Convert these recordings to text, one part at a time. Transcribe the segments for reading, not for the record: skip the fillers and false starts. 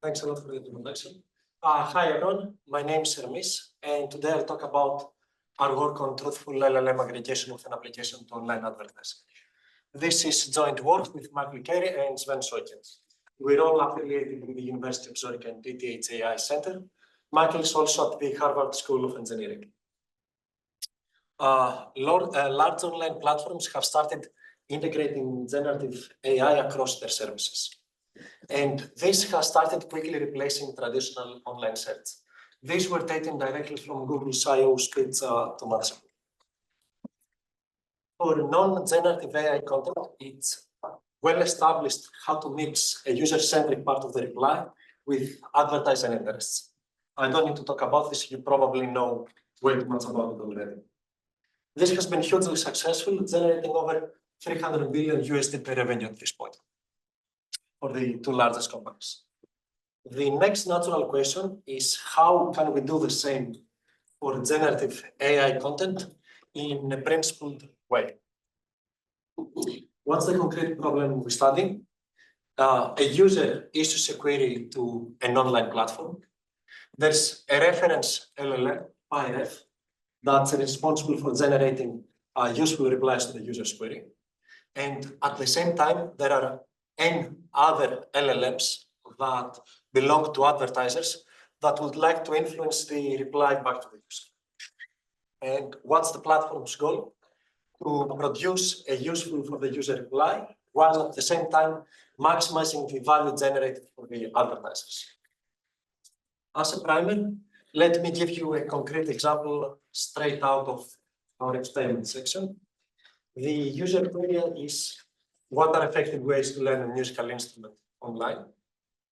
Thanks a lot for the introduction. Hi everyone, my name is Ermis, and today I'll talk about our work on truthful LLM aggregation with an application to online advertising. This is joint work with Michael Carey and Sven Seuken. We're all affiliated with the University of Zurich and ETH AI Center. Michael is also at the Harvard School of Engineering. Large online platforms have started integrating generative AI across their services. And this has started quickly replacing traditional online search. These were taken directly from Google's I/O speech 2 months ago. For non-generative AI content, it's well established how to mix a user-centric part of the reply with advertiser interests. I don't need to talk about this, you probably know way too much about it already. This has been hugely successful, generating over 300 billion USD per revenue at this point for the two largest companies. The next natural question is how can we do the same for generative AI content in a principled way? What's the concrete problem we study? A user issues a query to an online platform. There's a reference LLM, PyRef, that's responsible for generating useful replies to the user's query. And at the same time, there are N other LLMs that belong to advertisers that would like to influence the reply back to the user. And what's the platform's goal? To produce a useful for the user reply, while at the same time maximizing the value generated for the advertisers. As a primer, let me give you a concrete example straight out of our experiment section. The user query is what are effective ways to learn a musical instrument online.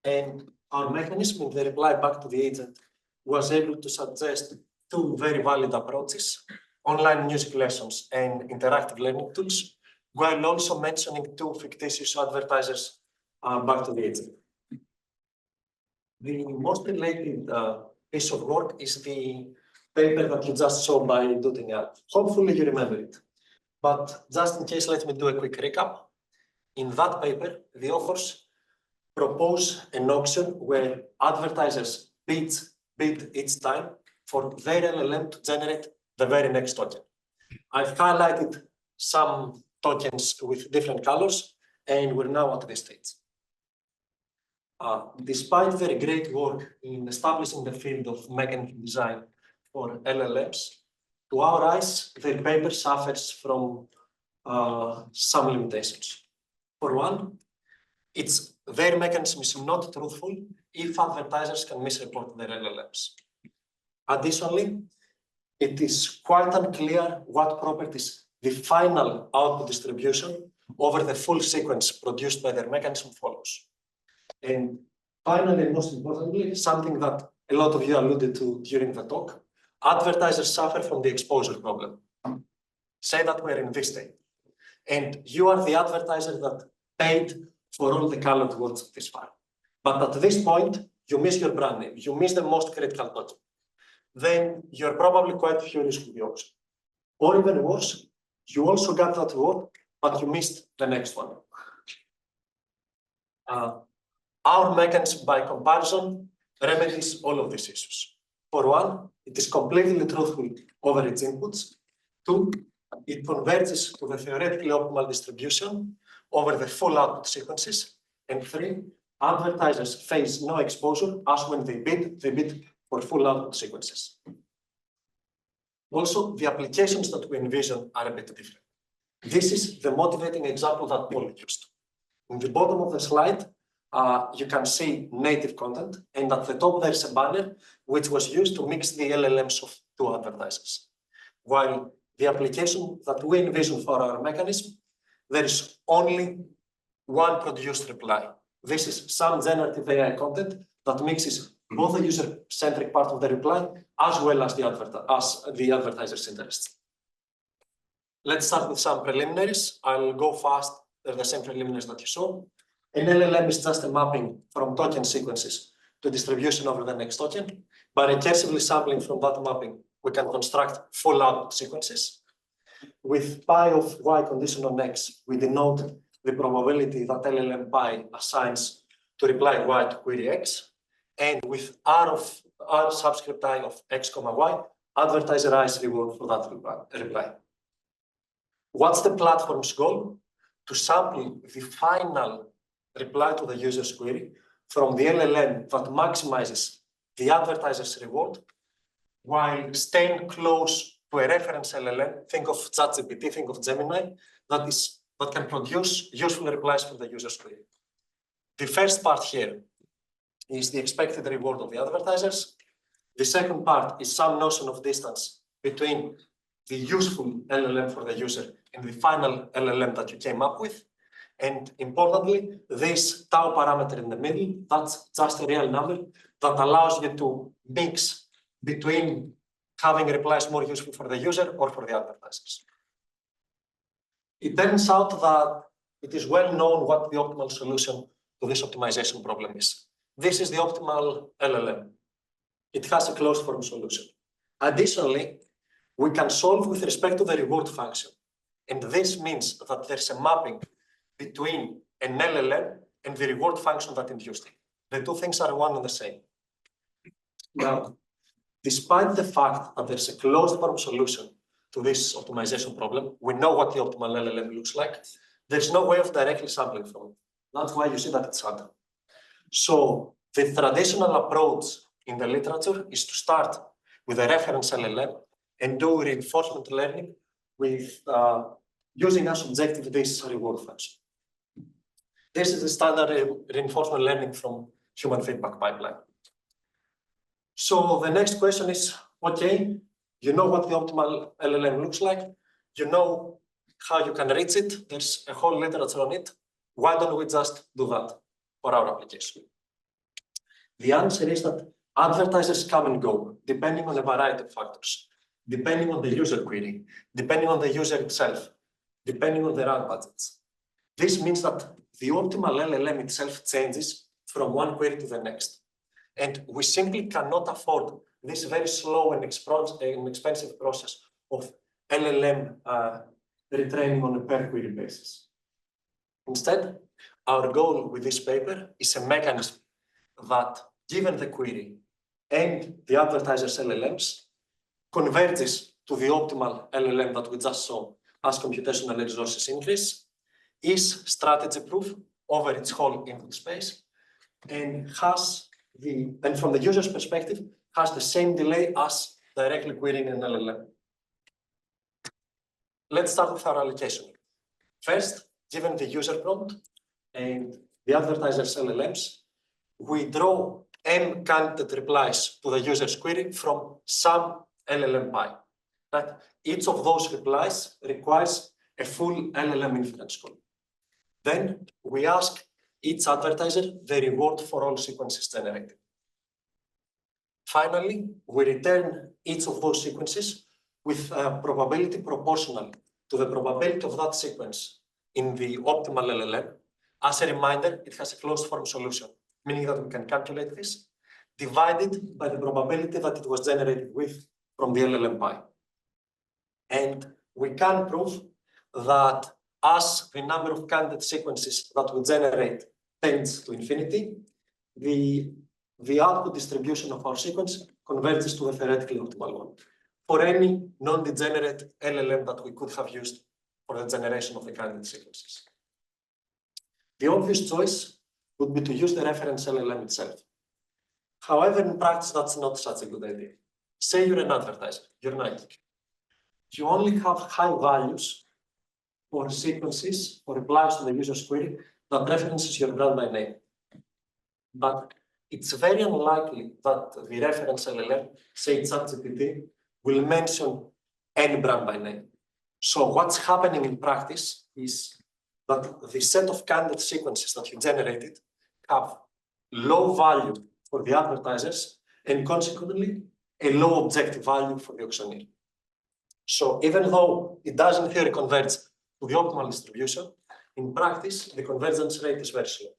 And our mechanism in the reply back to the agent was able to suggest two very valid approaches, online music lessons and interactive learning tools, while also mentioning two fictitious advertisers back to the agent. The most related piece of work is the paper that you just saw by Dutting out. Hopefully you remember it. But just in case, let me do a quick recap. In that paper, the authors propose an auction where advertisers bid each time for their LLM to generate the very next token. I've highlighted some tokens with different colors, and we're now at this stage. Despite their great work in establishing the field of mechanism design for LLMs, to our eyes, their paper suffers from some limitations. For one, their mechanism is not truthful if advertisers can misreport their LLMs. Additionally, it is quite unclear what properties the final output distribution over the full sequence produced by their mechanism follows. And finally, and most importantly, something that a lot of you alluded to during the talk, advertisers suffer from the exposure problem. Say that we're in this state, and you are the advertiser that paid for all the colored words of this file. But at this point, you miss your brand name, you miss the most critical token. Then you're probably quite furious with the auction. Or even worse, you also got that word, but you missed the next one. Our mechanism, by comparison, remedies all of these issues. For one, it is completely truthful over its inputs. Two, it converges to the theoretically optimal distribution over the full output sequences. And three, advertisers face no exposure as when they bid for full output sequences. Also, the applications that we envision are a bit different. This is the motivating example that Paul used. In the bottom of the slide, you can see native content, and at the top there's a banner which was used to mix the LLMs of two advertisers. While the application that we envision for our mechanism, there is only one produced reply. This is some generative AI content that mixes both the user-centric part of the reply as well as the advertiser's interests. Let's start with some preliminaries. I'll go fast. They're the same preliminaries that you saw. An LLM is just a mapping from token sequences to distribution over the next token. By recursively sampling from that mapping, we can construct full output sequences. With pi of y condition on x, we denote the probability that LLM pi assigns to reply y to query x. and with R subscript I of X, Y, advertiser I's reward for that reply. What's the platform's goal? To sample the final reply to the user's query from the LLM that maximizes the advertiser's reward while staying close to a reference LLM. Think of ChatGPT, think of Gemini, that can produce useful replies for the user's query. The first part here is the expected reward of the advertisers. The second part is some notion of distance between the useful LLM for the user and the final LLM that you came up with. And importantly, this tau parameter in the middle, that's just a real number that allows you to mix between having replies more useful for the user or for the advertisers. It turns out that it is well known what the optimal solution to this optimization problem is. This is the optimal LLM. It has a closed form solution. Additionally, we can solve with respect to the reward function. And this means that there's a mapping between an LLM and the reward function that induced it. The two things are one and the same. Now, despite the fact that there's a closed form solution to this optimization problem, we know what the optimal LLM looks like. There's no way of directly sampling from it. That's why you see that it's random. So the traditional approach in the literature is to start with a reference LLM and do reinforcement learning with using as objective this reward function. This is the standard reinforcement learning from human feedback pipeline. So the next question is, okay, you know what the optimal LLM looks like, you know how you can reach it, there's a whole literature on it. Why don't we just do that for our application? The answer is that advertisers come and go, depending on a variety of factors, depending on the user query, depending on the user itself, depending on their ad budgets. This means that the optimal LLM itself changes from one query to the next. And we simply cannot afford this very slow and expensive process of LLM retraining on a per query basis. Instead, our goal with this paper is a mechanism that, given the query and the advertiser's LLMs, converges to the optimal LLM that we just saw as computational resources increase, is strategy-proof over its whole input space, and from the user's perspective, has the same delay as directly querying an LLM. Let's start with our allocation. First, given the user prompt and the advertiser's LLMs, we draw n candidate replies to the user's query from some LLM pi. Right? Each of those replies requires a full LLM inference call. Then we ask each advertiser the reward for all sequences generated. Finally, we return each of those sequences with a probability proportional to the probability of that sequence in the optimal LLM. As a reminder, it has a closed form solution, meaning that we can calculate this, divided by the probability that it was generated with from the LLM pi. And we can prove that as the number of candidate sequences that we generate tends to infinity, the output distribution of our sequence converges to the theoretically optimal one for any non-degenerate LLM that we could have used for the generation of the candidate sequences. The obvious choice would be to use the reference LLM itself. However, in practice, that's not such a good idea. Say you're an advertiser, you're Nike. You only have high values for sequences or replies to the user's query that references your brand by name. But it's very unlikely that the reference LLM, say ChatGPT, will mention any brand by name. So what's happening in practice is that the set of candidate sequences that you generated have low value for the advertisers and consequently a low objective value for the auctioneer. So even though it does in theory converge to the optimal distribution, in practice, the convergence rate is very slow.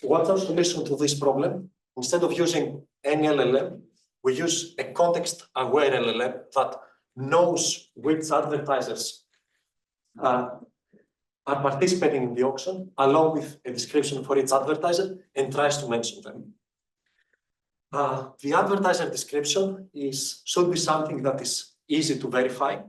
What's our solution to this problem? Instead of using any LLM, we use a context-aware LLM that knows which advertisers are participating in the auction, along with a description for each advertiser, and tries to mention them. The advertiser description should be something that is easy to verify,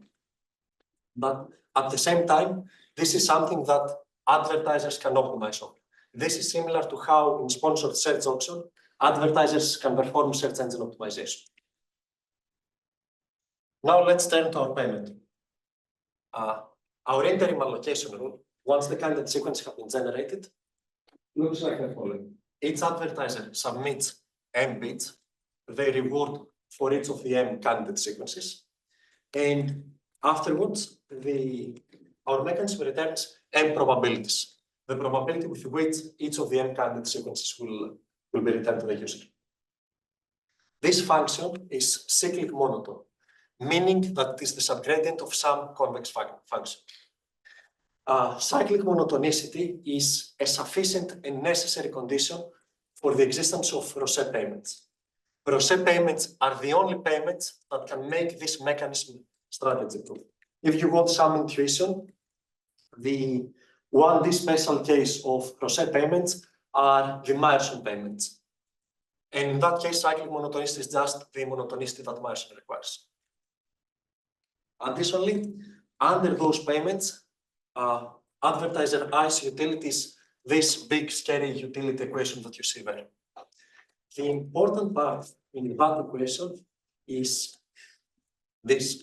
but at the same time, this is something that advertisers can optimize on. This is similar to how in sponsored search auction, advertisers can perform search engine optimization. Now let's turn to our payment. Our interim allocation rule, once the candidate sequence has been generated, looks like the following. Each advertiser submits M bids, the reward for each of the M candidate sequences, and afterwards, our mechanism returns M probabilities, the probability with which each of the M candidate sequences will be returned to the user. This function is cyclic monotone, meaning that it is the subgradient of some convex function. Cyclic monotonicity is a sufficient and necessary condition for the existence of Rosset payments. Rosset payments are the only payments that can make this mechanism strategy-proof. If you want some intuition, the 1D special case of Rosset payments are the Meyerson payments. And in that case, cyclic monotonicity is just the monotonicity that Meyerson requires. Additionally, under those payments, advertiser ICE utilities, this big scary utility equation that you see there. The important part in that equation is this.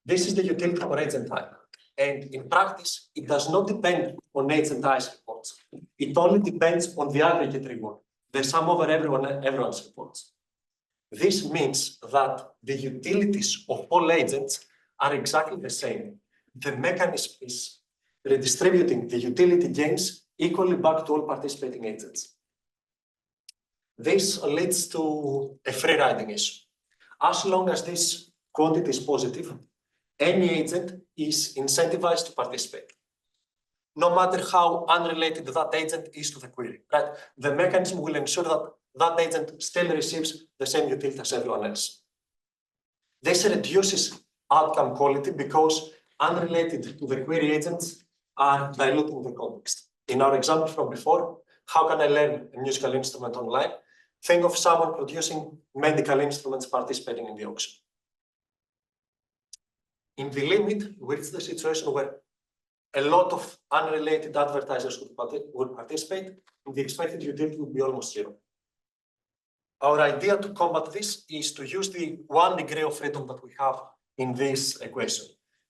This is the utility for agent type. And in practice, it does not depend on agent ICE reports. It only depends on the aggregate reward, the sum over everyone's reports. This means that the utilities of all agents are exactly the same. The mechanism is redistributing the utility gains equally back to all participating agents. This leads to a free riding issue. As long as this quantity is positive, any agent is incentivized to participate, no matter how unrelated that agent is to the query. Right? The mechanism will ensure that that agent still receives the same utility as everyone else. This reduces outcome quality because unrelated to the query agents are diluting the context. In our example from before, how can I learn a musical instrument online? Think of someone producing medical instruments participating in the auction. In the limit, we reach the situation where a lot of unrelated advertisers would participate, and the expected utility would be almost zero. Our idea to combat this is to use the one degree of freedom that we have in this equation,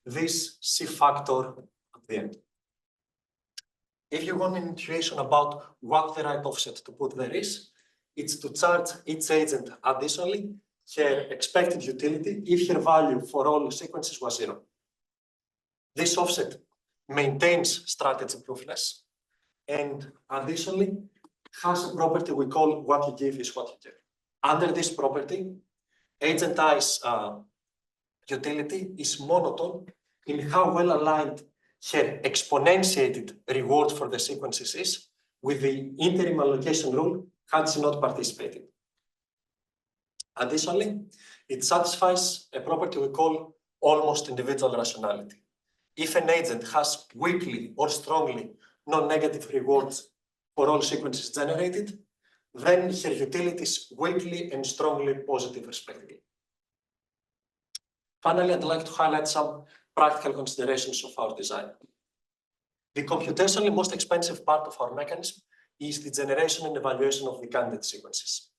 this C factor at the end. If you want an intuition about what the right offset to put there is, it's to charge each agent additionally her expected utility if her value for all sequences was zero. This offset maintains strategy proofness and additionally has a property we call what you give is what you get. Under this property, agent I's utility is monotone in how well aligned her exponentiated reward for the sequences is with the interim allocation rule had she not participated. Additionally, it satisfies a property we call almost individual rationality. If an agent has weakly or strongly non-negative rewards for all sequences generated, then her utility is weakly and strongly positive respectively. Finally, I'd like to highlight some practical considerations of our design. The computationally most expensive part of our mechanism is the generation and evaluation of the candidate sequences.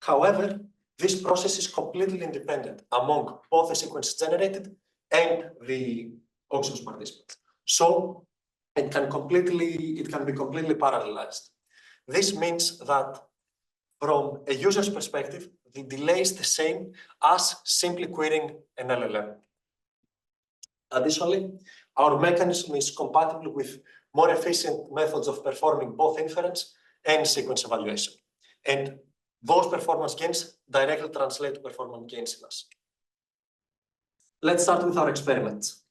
However, this process is completely independent among both the sequences generated and the auctions participants. So it can be completely parallelized. This means that from a user's perspective, the delay is the same as simply querying an LLM. Additionally, our mechanism is compatible with more efficient methods of performing both inference and sequence evaluation. And those performance gains directly translate to performance gains in us. Let's start with our experiments.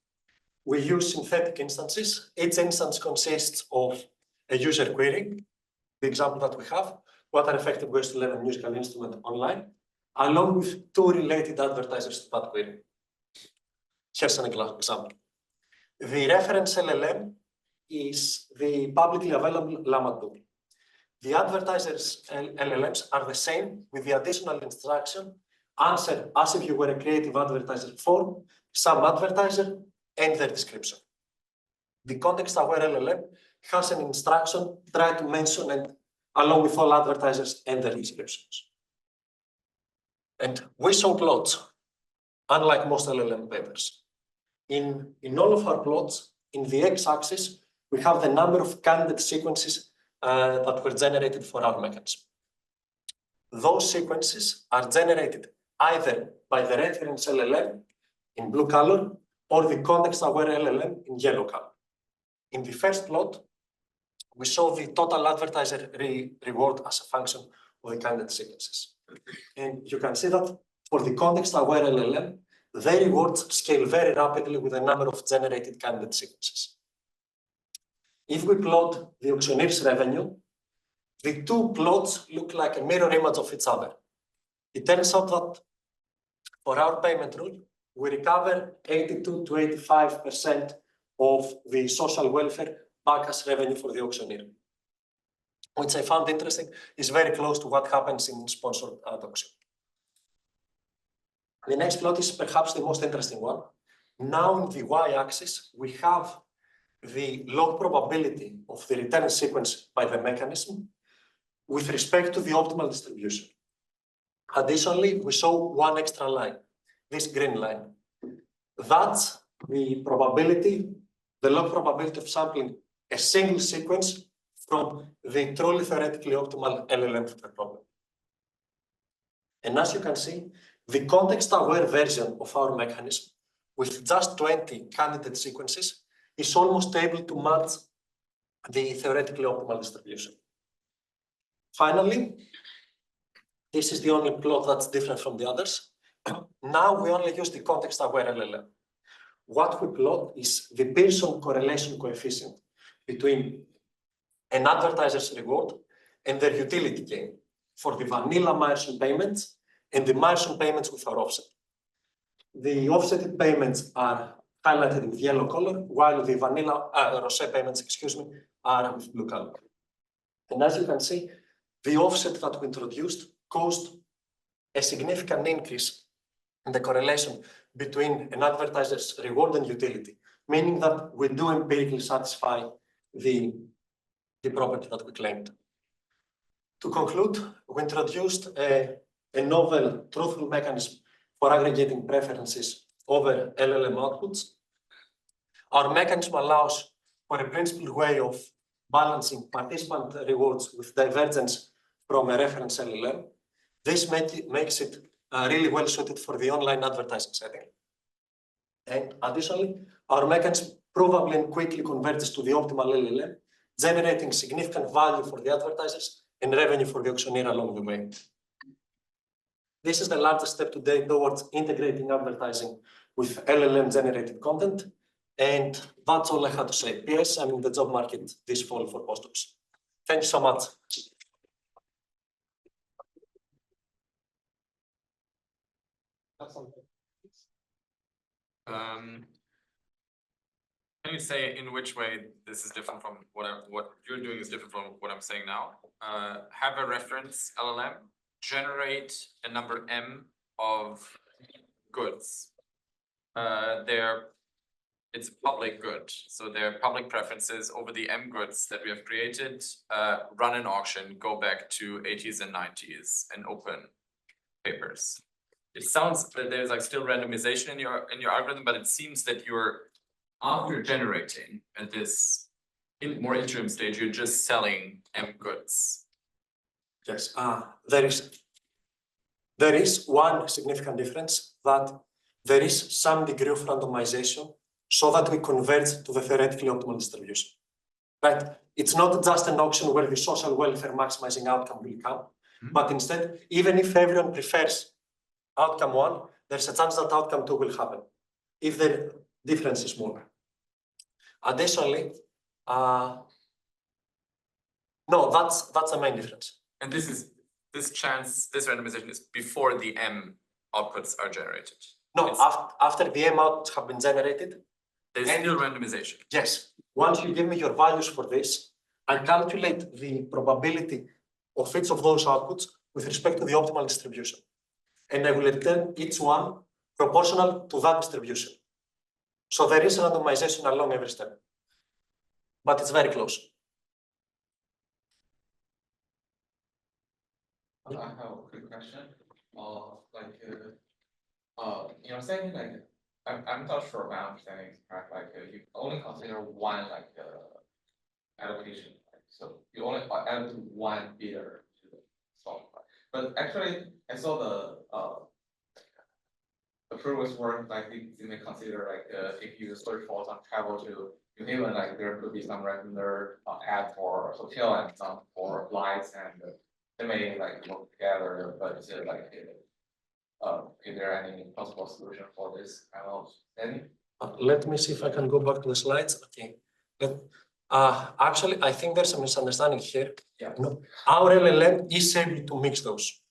We use synthetic instances. Each instance consists of a user query, the example that we have, what are effective ways to learn a musical instrument online, along with two related advertisers to that query. Here's an example. The reference LLM is the publicly available Llama tool. The advertisers' LLMs are the same with the additional instruction, answer as if you were a creative advertiser form, some advertiser, and their description. The context-aware LLM has an instruction, try to mention and along with all advertisers and their descriptions. And we show plots, unlike most LLM papers. In all of our plots, in the x-axis, we have the number of candidate sequences that were generated for our mechanism. Those sequences are generated either by the reference LLM in blue color or the context-aware LLM in yellow color. In the first plot, we show the total advertiser reward as a function of the candidate sequences. And you can see that for the context-aware LLM, the rewards scale very rapidly with the number of generated candidate sequences. If we plot the auctioneer's revenue, the two plots look like a mirror image of each other. It turns out that for our payment rule, we recover 82 to 85% of the social welfare back as revenue for the auctioneer, which I found interesting, is very close to what happens in sponsored ad auction. The next plot is perhaps the most interesting one. Now in the y-axis, we have the log probability of the return sequence by the mechanism with respect to the optimal distribution. Additionally, we show one extra line, this green line. That's the probability, the log probability of sampling a single sequence from the truly theoretically optimal LLM filter problem. And as you can see, the context-aware version of our mechanism with just 20 candidate sequences is almost able to match the theoretically optimal distribution. Finally, this is the only plot that's different from the others. Now we only use the context-aware LLM. What we plot is the Pearson correlation coefficient between an advertiser's reward and their utility gain for the vanilla milestone payments and the milestone payments with our offset. The offsetted payments are highlighted with yellow color, while the vanilla rosé payments, are with blue color. And as you can see, the offset that we introduced caused a significant increase in the correlation between an advertiser's reward and utility, meaning that we do empirically satisfy the property that we claimed. To conclude, we introduced a novel truthful mechanism for aggregating preferences over LLM outputs. Our mechanism allows for a principled way of balancing participant rewards with divergence from a reference LLM. This makes it really well suited for the online advertising setting. And additionally, our mechanism probably and quickly converges to the optimal LLM, generating significant value for the advertisers and revenue for the auctioneer along the way. This is the largest step today towards integrating advertising with LLM-generated content. And that's all I had to say. Yes, I'm in the job market this fall for postdocs. Thank you so much. Can you say in which way this is different from what you're doing is different from what I'm saying now? Have a reference LLM generate a number M of goods. It's a public good, so their public preferences over the M goods that we have created, run an auction, go back to 80s and 90s and open papers. It sounds that there's like still randomization in your algorithm, but it seems that after generating at this more interim stage, you're just selling M goods. Yes, there is one significant difference, that there is some degree of randomization so that we converge to the theoretically optimal distribution. Right? It's not just an auction where the social welfare maximizing outcome will come, but instead, even if everyone prefers outcome one, there's a chance that outcome two will happen if the difference is smaller. Additionally, no, that's the main difference. And this randomization is before the M outputs are generated. No, after the M outputs have been generated, there's still randomization. Yes. Once you give me your values for this, I calculate the probability of each of those outputs with respect to the optimal distribution. And I will return each one proportional to that distribution. So there is randomization along every step, but it's very close. I have a quick question. You're saying like I'm not sure my understanding is correct. Like you only consider one allocation, right? So you only add one bidder to the solve. Right? But actually, I saw the previous work. Like they may consider like if you search for some travel to New Zealand, like there could be some regular ad for hotel and some for flights, and they may like work together. But like, is there any possible solution for this kind of thing? Let me see if I can go back to the slides. Okay. Actually, I think there's a misunderstanding here. Yeah. You know, our LLM is able to mix those.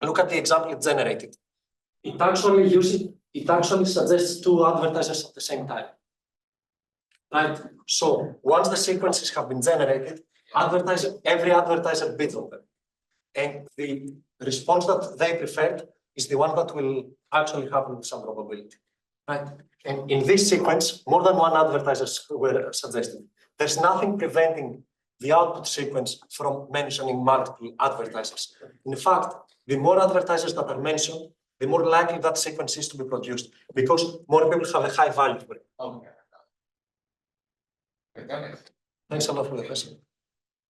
Look at the example it generated. It actually suggests two advertisers at the same time. Right? So once the sequences have been generated, every advertiser bids on them. And the response that they preferred is the one that will actually happen with some probability. Right? And in this sequence, more than one advertisers were suggested. There's nothing preventing the output sequence from mentioning multiple advertisers. In fact, the more advertisers that are mentioned, the more likely that sequence is to be produced, because more people have a high value for it. Okay. Thanks a lot for the question.